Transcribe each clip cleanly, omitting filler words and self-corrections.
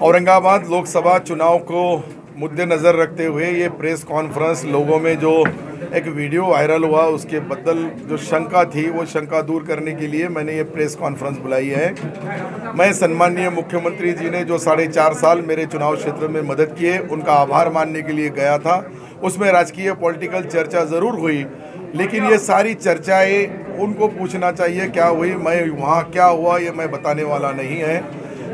औरंगाबाद लोकसभा चुनाव को मुद्देनज़र रखते हुए ये प्रेस कॉन्फ्रेंस, लोगों में जो एक वीडियो वायरल हुआ उसके बदल जो शंका थी वो शंका दूर करने के लिए मैंने ये प्रेस कॉन्फ्रेंस बुलाई है। मैं सम्माननीय मुख्यमंत्री जी ने जो 4.5 साल मेरे चुनाव क्षेत्र में मदद किए उनका आभार मानने के लिए गया था। उसमें राजकीय पॉलिटिकल चर्चा ज़रूर हुई, लेकिन ये सारी चर्चाएं उनको पूछना चाहिए क्या हुई, मैं वहाँ क्या हुआ ये मैं बताने वाला नहीं है।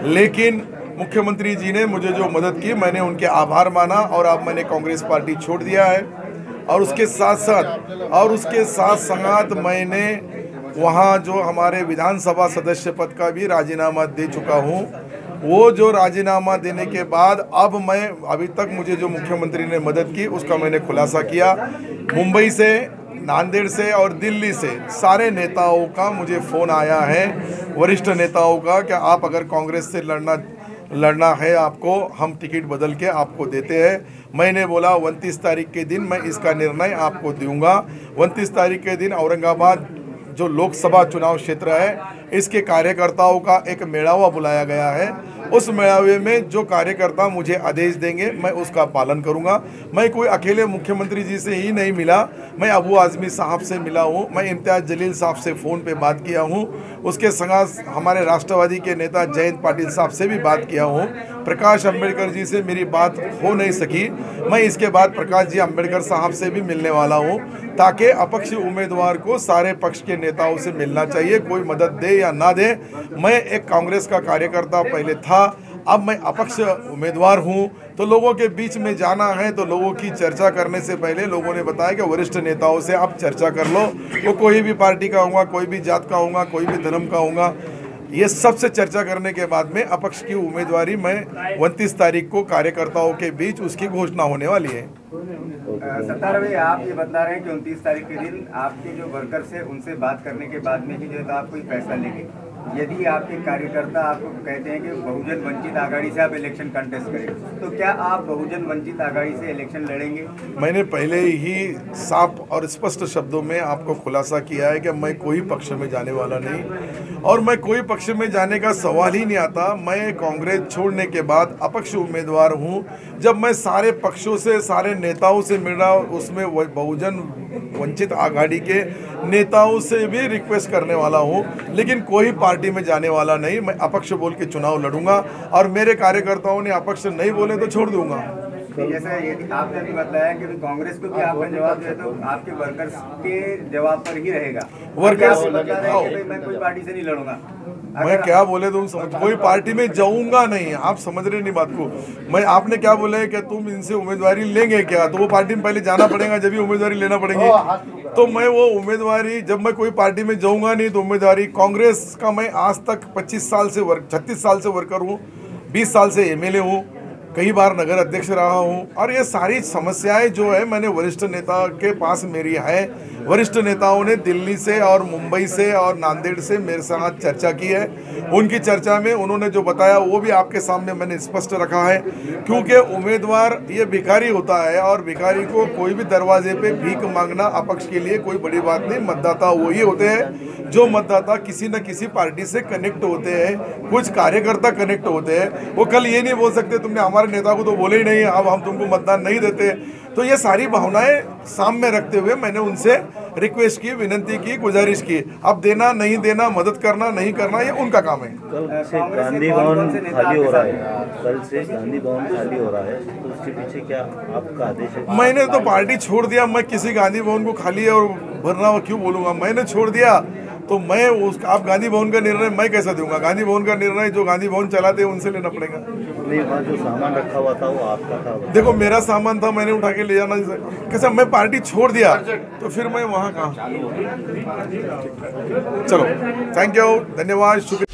लेकिन मुख्यमंत्री जी ने मुझे जो मदद की मैंने उनके आभार माना और अब मैंने कांग्रेस पार्टी छोड़ दिया है और उसके साथ साथ मैंने वहाँ जो हमारे विधानसभा सदस्य पद का भी राजीनामा दे चुका हूँ। वो जो राजीनामा देने के बाद अब मैं अभी तक मुझे जो मुख्यमंत्री ने मदद की उसका मैंने खुलासा किया। मुंबई से, नांदेड़ से और दिल्ली से सारे नेताओं का मुझे फ़ोन आया है, वरिष्ठ नेताओं का, कि आप अगर कांग्रेस से लड़ना है आपको, हम टिकट बदल के आपको देते हैं। मैंने बोला 29 तारीख के दिन मैं इसका निर्णय आपको दूंगा। 29 तारीख के दिन औरंगाबाद जो लोकसभा चुनाव क्षेत्र है इसके कार्यकर्ताओं का एक मेड़ावा बुलाया गया है। उस मेड़ावे में जो कार्यकर्ता मुझे आदेश देंगे मैं उसका पालन करूंगा। मैं कोई अकेले मुख्यमंत्री जी से ही नहीं मिला, मैं अबू आज़मी साहब से मिला हूं, मैं इम्तियाज़ जलील साहब से फ़ोन पे बात किया हूं, उसके संग हमारे राष्ट्रवादी के नेता जयंत पाटिल साहब से भी बात किया हूं। प्रकाश अम्बेडकर जी से मेरी बात हो नहीं सकी, मैं इसके बाद प्रकाश जी अम्बेडकर साहब से भी मिलने वाला हूं, ताकि अपक्ष उम्मीदवार को सारे पक्ष के नेताओं से मिलना चाहिए, कोई मदद दे या ना दे। मैं एक कांग्रेस का कार्यकर्ता पहले था, अब मैं अपक्ष उम्मीदवार हूं, तो लोगों के बीच में जाना है तो लोगों की चर्चा करने से पहले लोगों ने बताया कि वरिष्ठ नेताओं से आप चर्चा कर लो, वो कोई भी पार्टी का होगा, कोई भी जात का होगा, कोई भी धर्म का होगा। ये सबसे चर्चा करने के बाद में अपक्ष की उम्मीदवारी मैं 29 तारीख को कार्यकर्ताओं के बीच उसकी घोषणा होने वाली है। सत्तार भाई, आप ये बता रहे हैं कि 29 तारीख के दिन आपके जो वर्कर्स है उनसे बात करने के बाद में ही जो है आप कोई फैसला लेंगे। यदि आपके कार्यकर्ता आपको कहते हैं कि बहुजन वंचित आघाड़ी से आप इलेक्शन कंटेस्ट करें, तो क्या आप बहुजन वंचित आघाड़ी से इलेक्शन लड़ेंगे? मैंने पहले ही साफ और स्पष्ट शब्दों में आपको खुलासा किया है कि मैं कोई पक्ष में जाने वाला नहीं और मैं कोई पक्ष में जाने का सवाल ही नहीं आता। मैं कांग्रेस छोड़ने के बाद अपक्ष उम्मीदवार हूं। जब मैं सारे पक्षों से, सारे नेताओं से मिल रहा हूं, उसमें बहुजन वंचित आघाड़ी के नेताओं से भी रिक्वेस्ट करने वाला हूं, लेकिन कोई पार्टी में जाने वाला नहीं। मैं अपक्ष बोल के चुनाव लड़ूंगा और मेरे कार्यकर्ताओं ने अपक्ष नहीं बोले तो छोड़ दूंगा। जैसे यदि आपने भी बताया कि कांग्रेस को भी आपका जवाब दिया तो आपके वर्कर्स के जवाब पर ही रहेगा। वर्कर्स मैं कोई पार्टी से नहीं लड़ूंगा, मैं क्या बोले तुम समझ, कोई पार्टी में जाऊंगा नहीं, आप समझ रहे नहीं बात को। मैं आपने क्या बोला है कि तुम इनसे उम्मीदवारी लेंगे क्या, तो वो पार्टी में पहले जाना पड़ेगा जब भी उम्मीदवारी लेना पड़ेगी। तो मैं वो उम्मीदवारी, जब मैं कोई पार्टी में जाऊंगा नहीं तो उम्मीदवारी कांग्रेस का, मैं आज तक 36 साल से वर्कर हूँ, 20 साल से MLA हूँ, कई बार नगर अध्यक्ष रहा हूं और ये सारी समस्याएं जो है मैंने वरिष्ठ नेता के पास मेरी है। वरिष्ठ नेताओं ने दिल्ली से और मुंबई से और नांदेड़ से मेरे साथ चर्चा की है। उनकी चर्चा में उन्होंने जो बताया वो भी आपके सामने मैंने स्पष्ट रखा है, क्योंकि उम्मीदवार ये भिखारी होता है और भिखारी को कोई भी दरवाजे पे भीख मांगना अपक्ष के लिए कोई बड़ी बात नहीं। मतदाता वही होते हैं जो मतदाता किसी न किसी पार्टी से कनेक्ट होते हैं, कुछ कार्यकर्ता कनेक्ट होते हैं। वो कल ये नहीं बोल सकते तुमने हमारे नेता को तो बोले ही नहीं, अब हम तुमको मतदान नहीं देते। तो ये सारी भावनाएं सामने रखते हुए मैंने उनसे रिक्वेस्ट की, विनती की, गुजारिश की। अब देना नहीं देना, मदद करना नहीं करना, ये उनका काम है। कल से गांधी भवन खाली हो रहा है, कल से गांधी भवन खाली हो रहा है, तो उसके पीछे क्या आपका आदेश है? मैंने तो पार्टी छोड़ दिया, मैं किसी गांधी भवन को खाली और भरना क्यों बोलूँगा। मैंने छोड़ दिया तो मैं आप गांधी भवन का निर्णय मैं कैसा दूंगा? गांधी भवन का निर्णय जो गांधी भवन चलाते हैं उनसे लेना पड़ेगा। नहीं, वहाँ जो सामान रखा हुआ था वो आपका था? देखो मेरा सामान था, मैंने उठा के ले जाना कैसा, मैं पार्टी छोड़ दिया तो फिर मैं वहाँ कहाँ। चलो, थैंक यू, धन्यवाद, शुक्रिया।